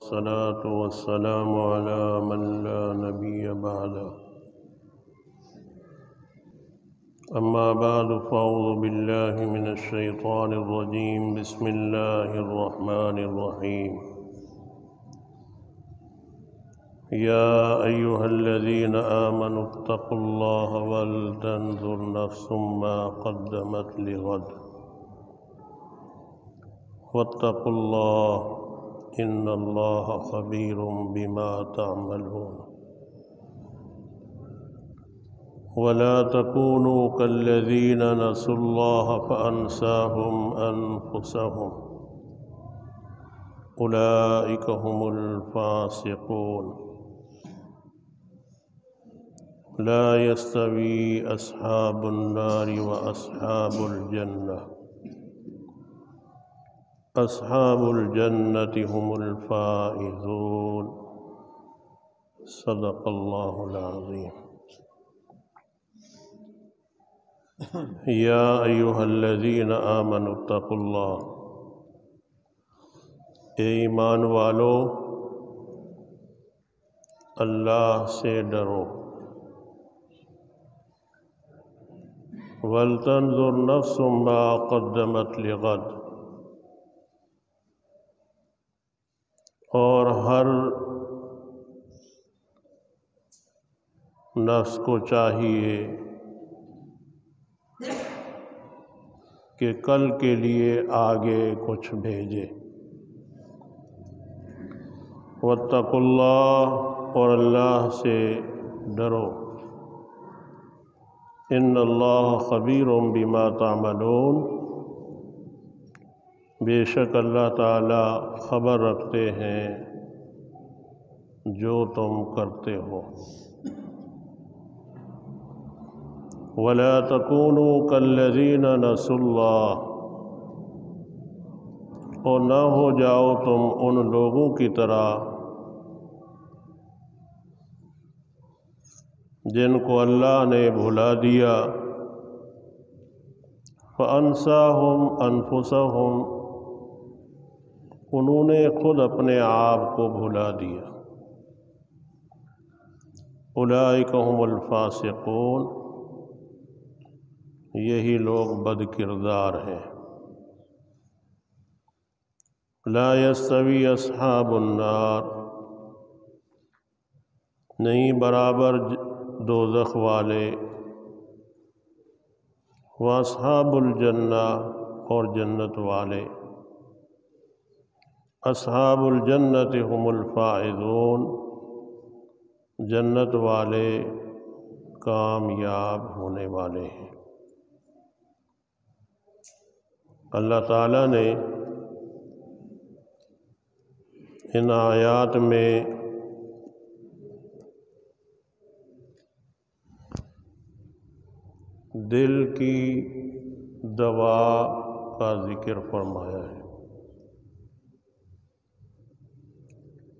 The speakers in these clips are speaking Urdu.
والصلاة والسلام على من لا نبي بعده أما بعد فأعوذ بالله من الشيطان الرجيم بسم الله الرحمن الرحيم يا أيها الذين آمنوا اتقوا الله ولتنظر نفس ما قدمت لغد واتقوا الله إن الله خبير بما تعملون ولا تكونوا كالذين نسوا الله فأنساهم أنفسهم أولئك هم الفاسقون لا يستوي أصحاب النار وأصحاب الجنة أصحاب الجنة هم الفائزون صدق الله العظيم يا أيها الذين آمنوا اتقوا الله اے ایمان والو اللہ سے ڈرو وَلْتَنْظُرْ نَفْسٌ مَا قَدَّمَتْ لِغَدٍ اور ہر نفس کو چاہیے کہ کل کے لیے آگے کچھ بھیجے واتقوا اللہ اور اللہ سے ڈرو ان اللہ خبیر بما تعملون بے شک اللہ تعالی خبر رکھتے ہیں جو تم کرتے ہو وَلَا تَكُونُوا كَالَّذِينَ نَسُوا اللَّهَ اور نہ ہو جاؤ تم ان لوگوں کی طرح جن کو اللہ نے بھلا دیا فَأَنْسَاهُمْ أَنفُسَهُمْ انہوں نے خود اپنے آپ کو بھلا دیا اولئک هم الفاسقون یہی لوگ بد کردار ہیں لا یستوی اصحاب النار نہیں برابر دوزخ والے واصحاب الجنہ اور جنت والے اصحاب الجنت هم الفائزون جنت والے کامیاب ہونے والے ہیں اللہ تعالیٰ نے ان آیات میں دل کی دوا کا ذکر فرمایا ہے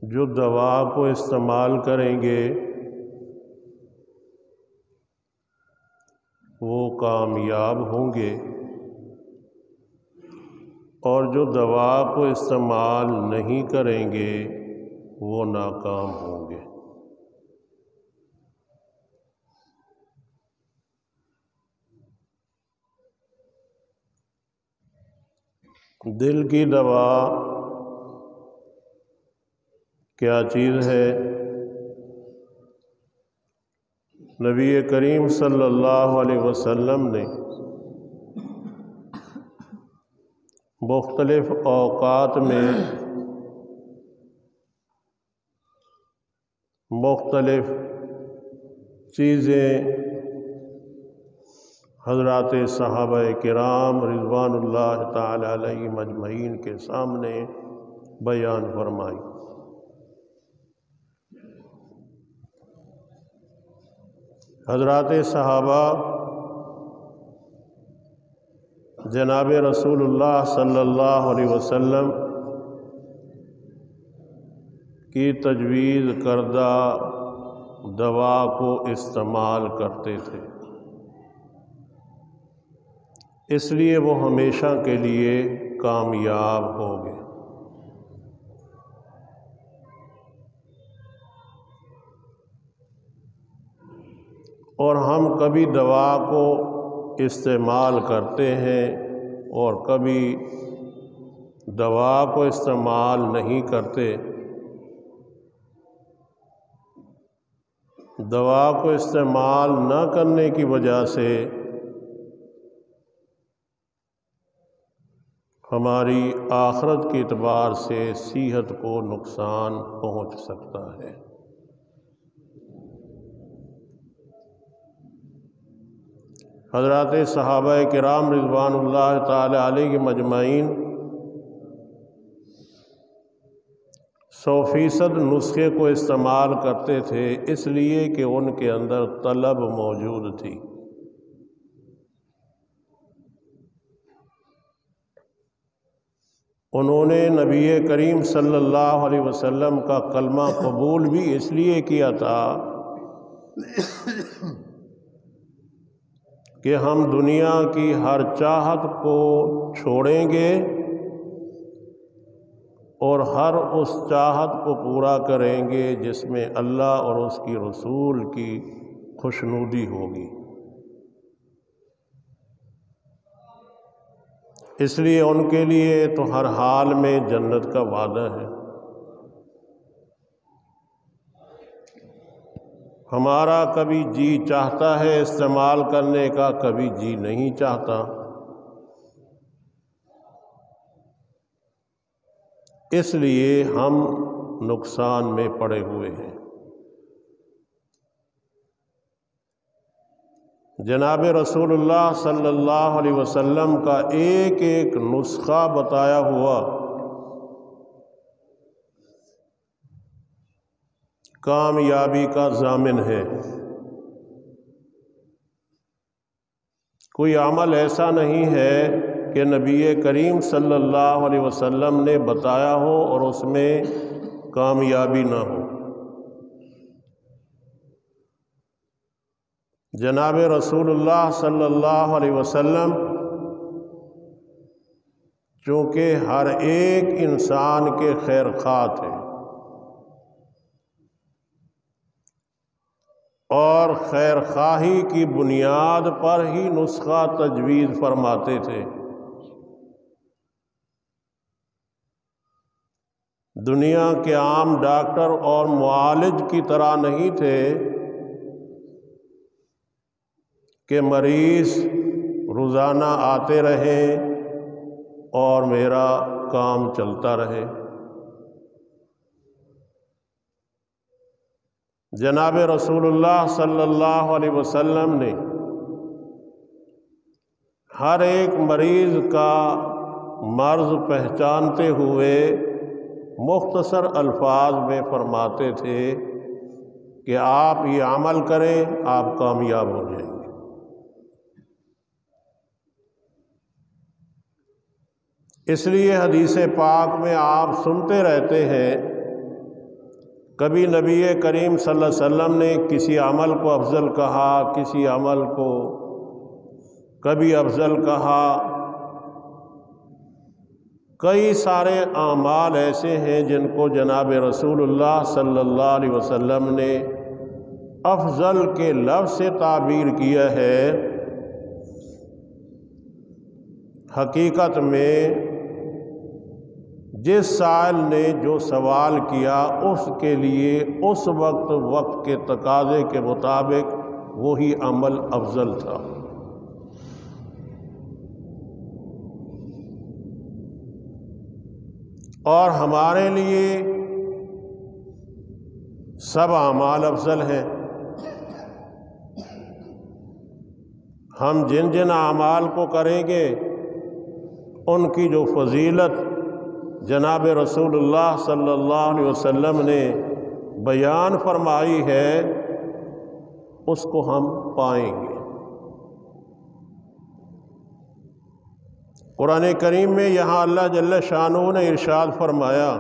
جو دوا کو استعمال کریں گے وہ کامیاب ہوں گے اور جو دوا کو استعمال نہیں کریں گے وہ ناکام ہوں گے دل کی دوا کیا چیز ہے نبی کریم صلی اللہ علیہ وسلم نے مختلف اوقات میں مختلف چیزیں حضرات صحابہ کرام رضوان اللہ تعالی علیہم اجمعین کے سامنے بیان فرمائی حضرات صحابہ جناب رسول اللہ صلی اللہ علیہ وسلم کی تجویز کردہ دوا کو استعمال کرتے تھے اس لیے وہ ہمیشہ کے لیے کامیاب ہو گئے اور ہم کبھی دوا کو استعمال کرتے ہیں اور کبھی دوا کو استعمال نہیں کرتے۔ دوا کو استعمال نہ کرنے کی وجہ سے ہماری آخرت کے اعتبار سے صحت کو نقصان پہنچ سکتا ہے۔ حضرات صحابہ کرام رضوان اللہ تعالی علیہم اجمعین 100% نسخے کو استعمال کرتے تھے، اس لیے کہ ان کے اندر طلب موجود تھی۔ انہوں نے نبی کریم صلی اللہ علیہ وسلم کا کلمہ قبول بھی اس لیے کیا تھا کہ ہم دنیا کی ہر چاہت کو چھوڑیں گے اور ہر اس چاہت کو پورا کریں گے جس میں اللہ اور اس کی رسول کی خوشنودی ہوگی۔ اس لیے ان کے لیے تو ہر حال میں جنت کا وعدہ ہے۔ ہمارا کبھی جی چاہتا ہے استعمال کرنے کا، کبھی جی نہیں چاہتا۔ اس لیے ہم نقصان میں پڑے ہوئے ہیں۔ جناب رسول اللہ صلی اللہ علیہ وسلم کا ایک ایک نسخہ بتایا ہوا کامیابی کا ضامن ہے۔ کوئی عمل ایسا نہیں ہے کہ نبی کریم صلی اللہ علیہ وسلم نے بتایا ہو اور اس میں کامیابی نہ ہو۔ جناب رسول اللہ صلی اللہ علیہ وسلم چونکہ ہر ایک انسان کے خیر خواہ تھے اور خیر خواہی کی بنیاد پر ہی نسخہ تجویز فرماتے تھے۔ دنیا کے عام ڈاکٹر اور معالج کی طرح نہیں تھے کہ مریض روزانہ آتے رہیں اور میرا کام چلتا رہے۔ جناب رسول اللہ صلی اللہ علیہ وسلم نے ہر ایک مریض کا مرض پہچانتے ہوئے مختصر الفاظ میں فرماتے تھے کہ آپ یہ عمل کریں، آپ کامیاب ہو جائیں گے۔ اس لیے حدیث پاک میں آپ سنتے رہتے ہیں، کبھی نبی کریم صلی اللہ علیہ وسلم نے کسی عمل کو افضل کہا، کسی عمل کو کبھی افضل کہا۔ کئی سارے اعمال ایسے ہیں جن کو جناب رسول اللہ صلی اللہ علیہ وسلم نے افضل کے لفظ سے تعبیر کیا ہے۔ حقیقت میں جس سائل نے جو سوال کیا اس کے لیے اس وقت کے تقاضے کے مطابق وہی عمل افضل تھا۔ اور ہمارے لیے سب اعمال افضل ہیں۔ ہم جن جن اعمال کو کریں گے ان کی جو فضیلت جناب رسول اللہ صلی اللہ علیہ وسلم نے بیان فرمائی ہے اس کو ہم پائیں گے۔ قرآن کریم میں یہاں اللہ جل شانہ نے ارشاد فرمایا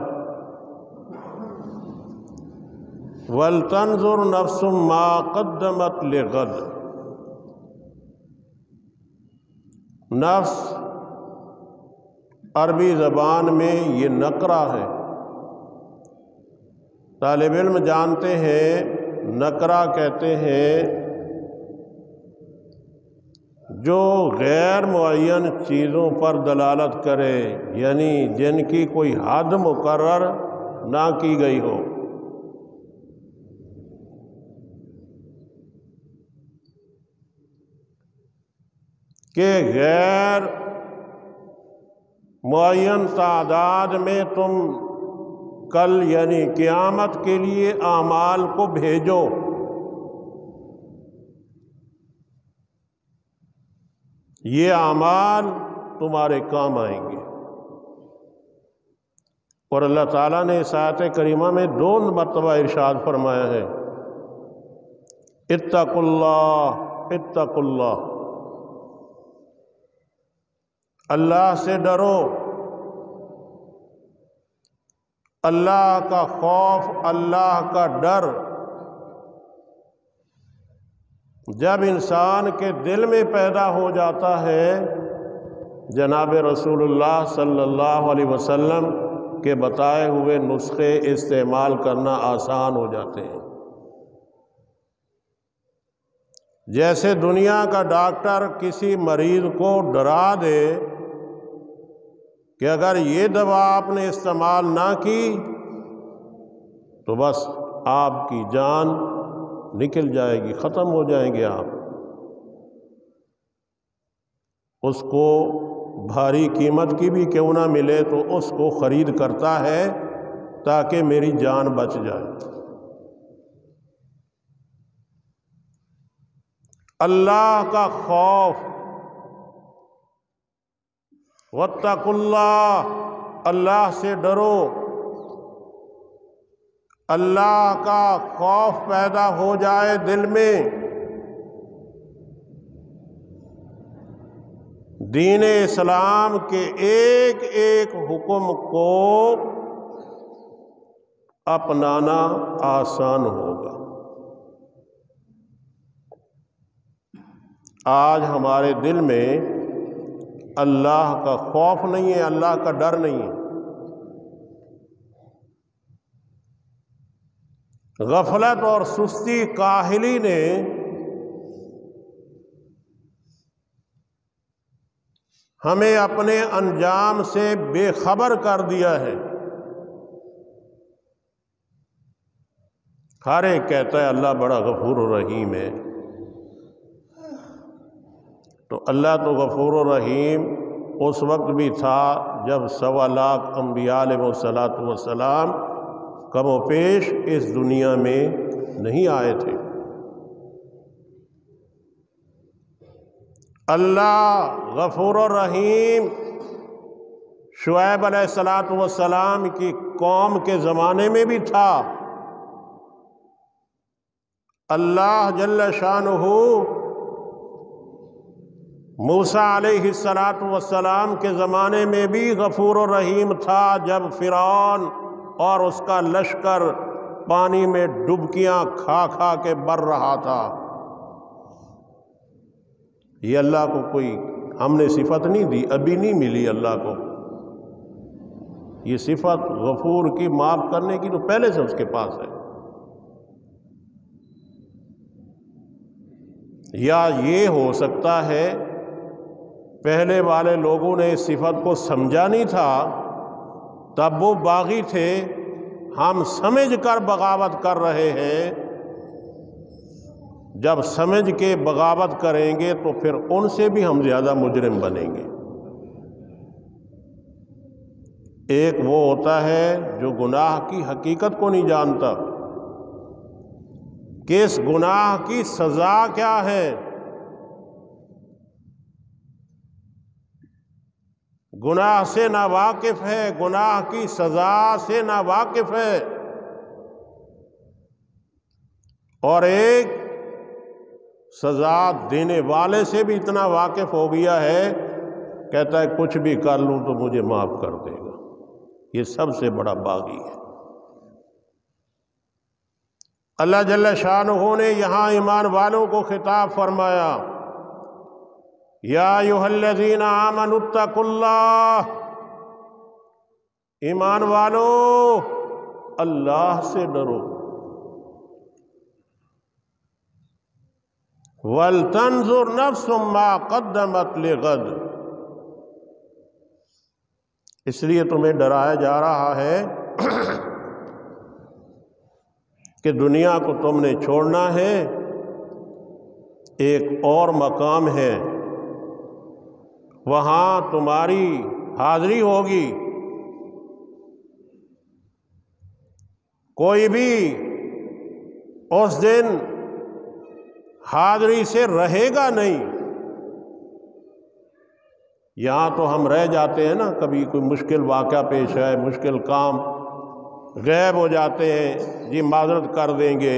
وَلْتَنْظُرْ نَفْسٌ مَا قَدَّمَتْ لِغَدٍ۔ نفس عربی زبان میں یہ نکرہ ہے۔ طالب علم جانتے ہیں نکرہ کہتے ہیں جو غیر معین چیزوں پر دلالت کرے، یعنی جن کی کوئی حد مقرر نہ کی گئی ہو۔ کہ غیر معین تعداد میں تم کل یعنی قیامت کے لیے اعمال کو بھیجو، یہ اعمال تمہارے کام آئیں گے۔ اور اللہ تعالیٰ نے اس آیت کریمہ میں 2 مرتبہ ارشاد فرمایا ہے، اتقوا اللہ اتقوا اللہ، اللہ سے ڈرو۔ اللہ کا خوف، اللہ کا ڈر جب انسان کے دل میں پیدا ہو جاتا ہے، جناب رسول اللہ صلی اللہ علیہ وسلم کے بتائے ہوئے نسخے استعمال کرنا آسان ہو جاتے ہیں۔ جیسے دنیا کا ڈاکٹر کسی مریض کو ڈرا دے کہ اگر یہ دوا آپ نے استعمال نہ کی تو بس آپ کی جان نکل جائے گی، ختم ہو جائیں گے آپ، اس کو بھاری قیمت کی بھی کیوں نہ ملے تو اس کو خرید کرتا ہے تاکہ میری جان بچ جائے۔ اللہ کا خوف، واتقوا اللہ، اللہ سے ڈرو، اللہ کا خوف پیدا ہو جائے دل میں، دین اسلام کے ایک ایک حکم کو اپنانا آسان ہوگا۔ آج ہمارے دل میں اللہ کا خوف نہیں ہے، اللہ کا ڈر نہیں ہے۔ غفلت اور سستی کاہلی نے ہمیں اپنے انجام سے بے خبر کر دیا ہے۔ ہر ایک کہتا ہے اللہ بڑا غفور و رحیم ہے، تو اللہ تو غفور و رحیم اس وقت بھی تھا جب 1.25 لاکھ انبیاء علیہ السلام کم و بیش اس دنیا میں نہیں آئے تھے۔ اللہ غفور و رحیم شعیب علیہ السلام کی قوم کے زمانے میں بھی تھا۔ اللہ جل شانہ موسیٰ علیہ السلام کے زمانے میں بھی غفور و رحیم تھا، جب فرعون اور اس کا لشکر پانی میں ڈبکیاں کھا کھا کے مر رہا تھا۔ یہ اللہ کو کوئی ہم نے صفت نہیں دی، ابھی نہیں ملی اللہ کو یہ صفت غفور کی، معاف کرنے کی، تو پہلے سے اس کے پاس ہے۔ یا یہ ہو سکتا ہے پہلے والے لوگوں نے اس صفت کو سمجھا نہیں تھا، تب وہ باغی تھے، ہم سمجھ کر بغاوت کر رہے ہیں، جب سمجھ کے بغاوت کریں گے تو پھر ان سے بھی ہم زیادہ مجرم بنیں گے۔ ایک وہ ہوتا ہے جو گناہ کی حقیقت کو نہیں جانتا کہ اس گناہ کی سزا کیا ہے، گناہ سے نا واقف ہے، گناہ کی سزا سے نا واقف ہے، اور ایک سزا دینے والے سے بھی اتنا واقف ہو گیا ہے، کہتا ہے کچھ بھی کر لوں تو مجھے معاف کر دے گا۔ یہ سب سے بڑا باغی ہے۔ اللہ جل شانہ نے یہاں ایمان والوں کو خطاب فرمایا، یا ایھا الذین آمنوا اتقوا اللہ، ایمان والو اللہ سے ڈرو۔ وَلْتَنْظُرْ نَفْسٌ مَا قَدَّمَتْ لِغَدٍ، اس لیے تمہیں ڈرایا جا رہا ہے کہ دنیا کو تم نے چھوڑنا ہے، ایک اور مقام ہے، وہاں تمہاری حاضری ہوگی، کوئی بھی اس دن حاضری سے رہے گا نہیں۔ یہاں تو ہم رہ جاتے ہیں نا، کبھی کوئی مشکل واقعہ پیش آئے، مشکل کام، غائب ہو جاتے ہیں، جی معذرت کر دیں گے،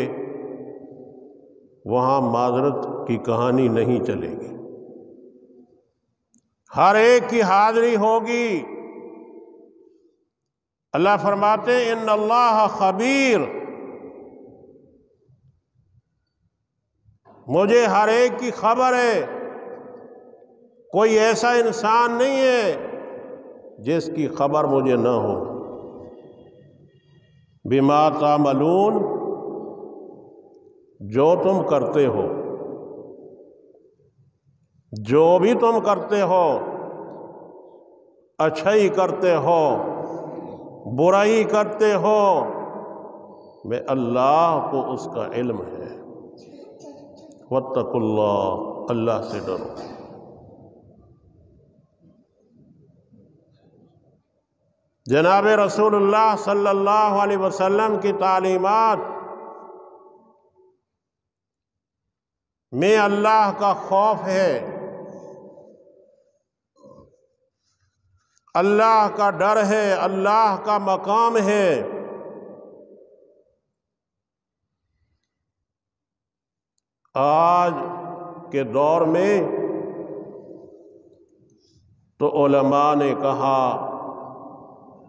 وہاں معذرت کی کہانی نہیں چلے گی، ہر ایک کی حاضری ہوگی۔ اللہ فرماتے ہیں ان اللہ خبیر، مجھے ہر ایک کی خبر ہے، کوئی ایسا انسان نہیں ہے جس کی خبر مجھے نہ ہو۔ بما تعملون، جو تم کرتے ہو، جو بھی تم کرتے ہو، اچھائی کرتے ہو، برائی کرتے ہو، میں اللہ کو اس کا علم ہے۔ واتقوا اللہ، اللہ سے ڈرو۔ جناب رسول اللہ صلی اللہ علیہ وسلم کی تعلیمات میں اللہ کا خوف ہے، اللہ کا ڈر ہے، اللہ کا مقام ہے۔ آج کے دور میں تو علماء نے کہا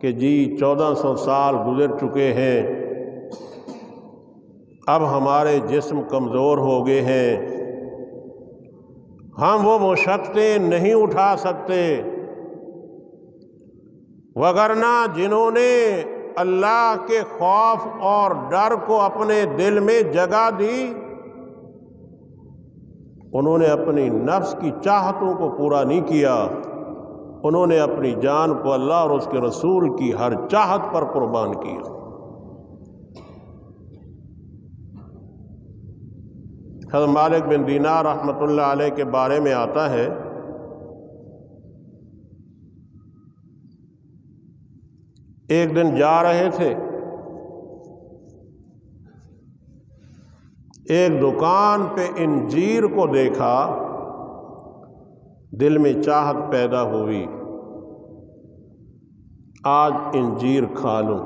کہ جی 1400 سال گزر چکے ہیں، اب ہمارے جسم کمزور ہو گئے ہیں، ہم وہ مشقتیں نہیں اٹھا سکتے، وگرنہ جنہوں نے اللہ کے خوف اور ڈر کو اپنے دل میں جگہ دی، انہوں نے اپنی نفس کی چاہتوں کو پورا نہیں کیا، انہوں نے اپنی جان کو اللہ اور اس کے رسول کی ہر چاہت پر قربان کیا۔ حضرت مالک بن دینار رحمۃ اللہ علیہ کے بارے میں آتا ہے، ایک دن جا رہے تھے، ایک دکان پہ انجیر کو دیکھا، دل میں چاہت پیدا ہوئی، آج انجیر کھا لوں،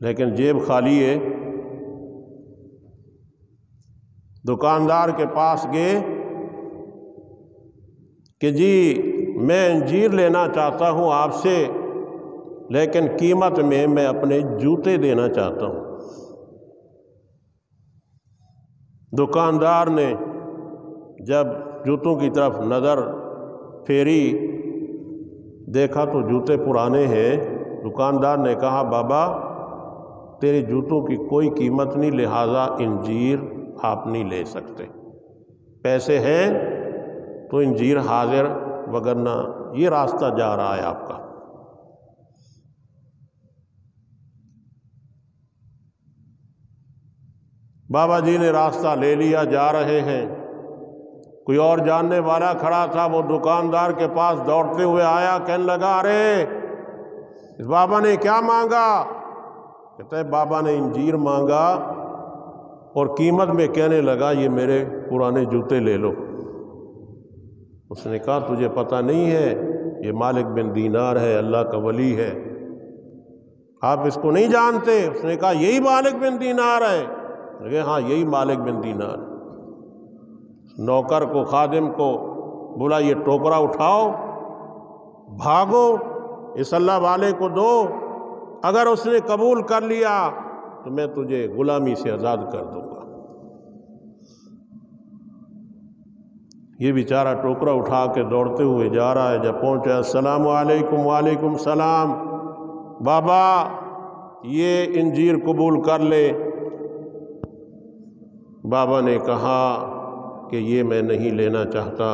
لیکن جیب خالی ہے۔ دکاندار کے پاس گئے کہ جی میں انجیر لینا چاہتا ہوں آپ سے، لیکن قیمت میں اپنے جوتے دینا چاہتا ہوں۔ دکاندار نے جب جوتوں کی طرف نظر پھیری، دیکھا تو جوتے پرانے ہیں۔ دکاندار نے کہا بابا تیرے جوتوں کی کوئی قیمت نہیں، لہذا انجیر آپ نہیں لے سکتے، پیسے ہیں تو انجیر حاضر، وگرنہ یہ راستہ جا رہا ہے آپ کا۔ بابا جی نے راستہ لے لیا، جا رہے ہیں، کوئی اور جاننے والا کھڑا تھا، وہ دکاندار کے پاس دوڑتے ہوئے آیا، کہنے لگا ارے اس بابا نے کیا مانگا؟ کہتا ہے بابا نے انجیر مانگا اور قیمت میں کہنے لگا یہ میرے پرانے جوتے لے لو۔ اس نے کہا تجھے پتہ نہیں ہے یہ مالک بن دینار ہے، اللہ کا ولی ہے، آپ اس کو نہیں جانتے؟ اس نے کہا یہی مالک بن دینار ہے۔ کہ ہاں یہی مالک بن دینار۔ نوکر کو، خادم کو بولا یہ ٹوکرا اٹھاؤ، بھاگو، اس اللہ والے کو دو، اگر اس نے قبول کر لیا تو میں تجھے غلامی سے آزاد کر دوں گا۔ یہ بیچارہ ٹوکرا اٹھا کے دوڑتے ہوئے جا رہا ہے، جب پہنچا السلام علیکم، وعلیکم السلام، بابا یہ انجیر قبول کر لے، بابا نے کہا کہ یہ میں نہیں لینا چاہتا۔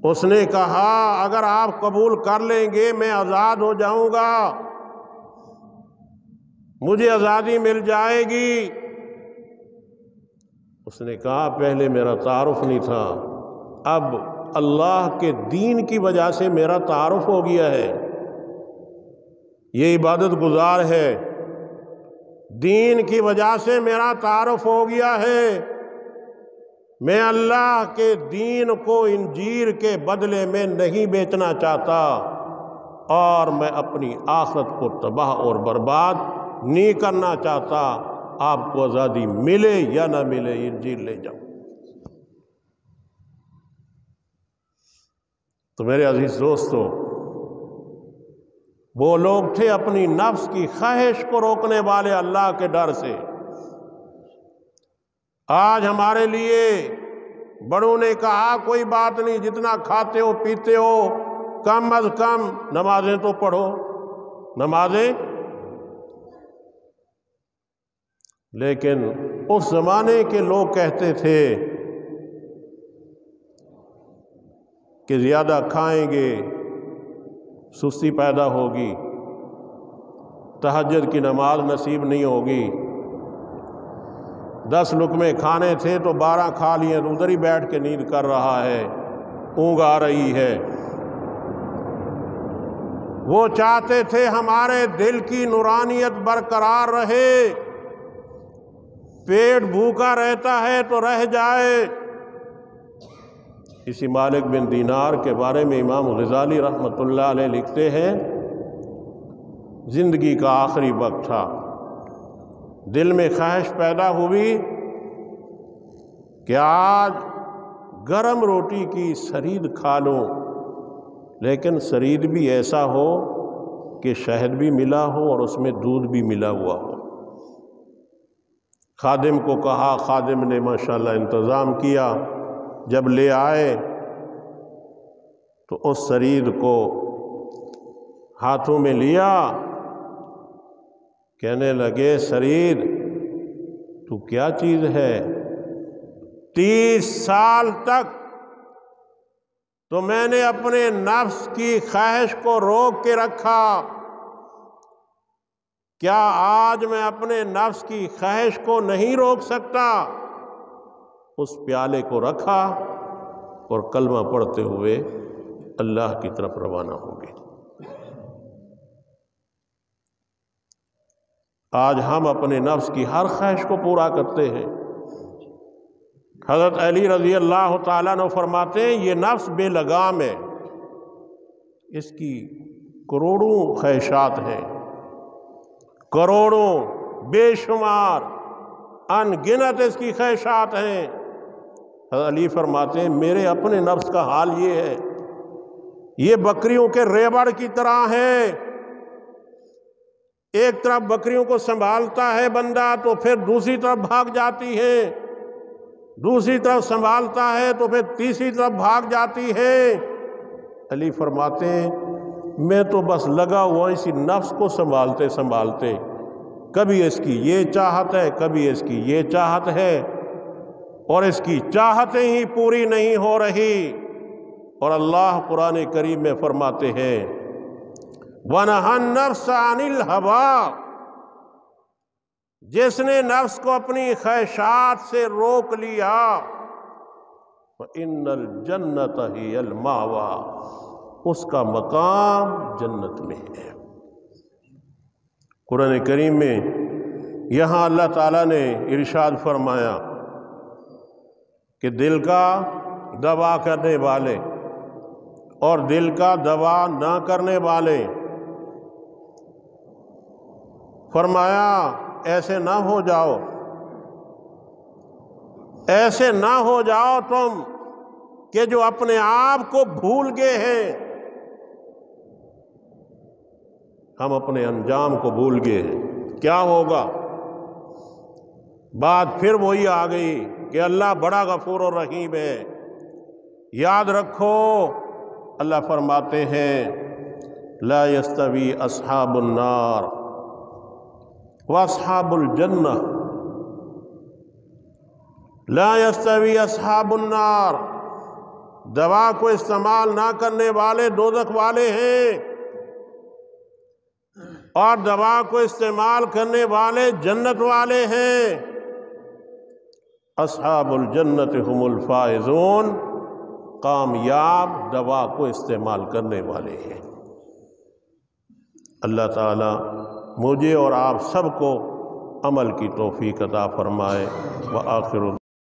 اس نے کہا اگر آپ قبول کر لیں گے میں آزاد ہو جاؤں گا، مجھے آزادی مل جائے گی۔ اس نے کہا پہلے میرا تعارف نہیں تھا، اب اللہ کے دین کی وجہ سے میرا تعارف ہو گیا ہے، یہ عبادت گزار ہے، دین کی وجہ سے میرا تعارف ہو گیا ہے، میں اللہ کے دین کو انجیر کے بدلے میں نہیں بیچنا چاہتا، اور میں اپنی آخرت کو تباہ اور برباد نہیں کرنا چاہتا، آپ کو آزادی ملے یا نہ ملے انجیل لے جاؤ۔ تو میرے عزیز دوستو، وہ لوگ تھے اپنی نفس کی خواہش کو روکنے والے اللہ کے ڈر سے۔ آج ہمارے لیے بڑوں نے کہا کوئی بات نہیں، جتنا کھاتے ہو پیتے ہو کم از کم نمازیں تو پڑھو، نمازیں۔ لیکن اس زمانے کے لوگ کہتے تھے کہ زیادہ کھائیں گے سستی پیدا ہوگی، تہجد کی نماز نصیب نہیں ہوگی، 10 لقمے کھانے تھے تو 12 کھا لیے تو ادھر ہی بیٹھ کے نیند کر رہا ہے، اونگ آ رہی ہے۔ وہ چاہتے تھے ہمارے دل کی نورانیت برقرار رہے، پیٹ بھوکا رہتا ہے تو رہ جائے۔ اسی مالک بن دینار کے بارے میں امام غزالی رحمۃ اللہ علیہ لکھتے ہیں، زندگی کا آخری وقت تھا، دل میں خواہش پیدا ہوئی کہ آج گرم روٹی کی سرید کھا لوں، لیکن سرید بھی ایسا ہو کہ شہد بھی ملا ہو اور اس میں دودھ بھی ملا ہوا ہو۔ خادم کو کہا، خادم نے ماشاءاللہ انتظام کیا، جب لے آئے تو اس سرید کو ہاتھوں میں لیا، کہنے لگے سرید تو کیا چیز ہے، 30 سال تک تو میں نے اپنے نفس کی خواہش کو روک کے رکھا، کیا آج میں اپنے نفس کی خواہش کو نہیں روک سکتا؟ اس پیالے کو رکھا اور کلمہ پڑھتے ہوئے اللہ کی طرف روانہ ہو گئے۔ آج ہم اپنے نفس کی ہر خواہش کو پورا کرتے ہیں۔ حضرت علی رضی اللہ تعالیٰ عنہ فرماتے ہیں یہ نفس بے لگام ہے، اس کی کروڑوں خواہشات ہیں، کروڑوں بے شمار ان گنت اس کی خواہشات ہیں۔ حضرت علی فرماتے ہیں میرے اپنے نفس کا حال یہ ہے، یہ بکریوں کے ریوڑ کی طرح ہے، ایک طرف بکریوں کو سنبھالتا ہے بندہ تو پھر دوسری طرف بھاگ جاتی ہے، دوسری طرف سنبھالتا ہے تو پھر تیسری طرف بھاگ جاتی ہے۔ علی فرماتے ہیں میں تو بس لگا ہوا اسی نفس کو سنبھالتے سنبھالتے، کبھی اس کی یہ چاہت ہے، کبھی اس کی یہ چاہت ہے، اور اس کی چاہتیں ہی پوری نہیں ہو رہی۔ اور اللہ قرآن کریم میں فرماتے ہیں وَنَهَا النَّفْسَ عَنِ الْهَوَىٰ، جس نے نفس کو اپنی خواہشات سے روک لیا فَإِنَّ الْجَنَّةَ هِيَ الْمَأْوَىٰ، اس کا مقام جنت میں ہے۔ قرآن کریم میں یہاں اللہ تعالیٰ نے ارشاد فرمایا کہ دل کا دوا کرنے والے اور دل کا دوا نہ کرنے والے، فرمایا ایسے نہ ہو جاؤ، ایسے نہ ہو جاؤ تم کہ جو اپنے آپ کو بھول گئے ہیں۔ ہم اپنے انجام کو بھول گئے ہیں، کیا ہوگا؟ بات پھر وہی آ گئی کہ اللہ بڑا غفور و رحیم ہے۔ یاد رکھو اللہ فرماتے ہیں لا یستوی اصحاب النار واصحاب الجنہ، لا یستوی اصحاب النار، دوا کو استعمال نہ کرنے والے دوزخ والے ہیں، اور دوا کو استعمال کرنے والے جنت والے ہیں۔ اصحاب الجنت هم الفائزون، کامیاب دوا کو استعمال کرنے والے ہیں۔ اللہ تعالی مجھے اور آپ سب کو عمل کی توفیق عطا فرمائے۔ وآخر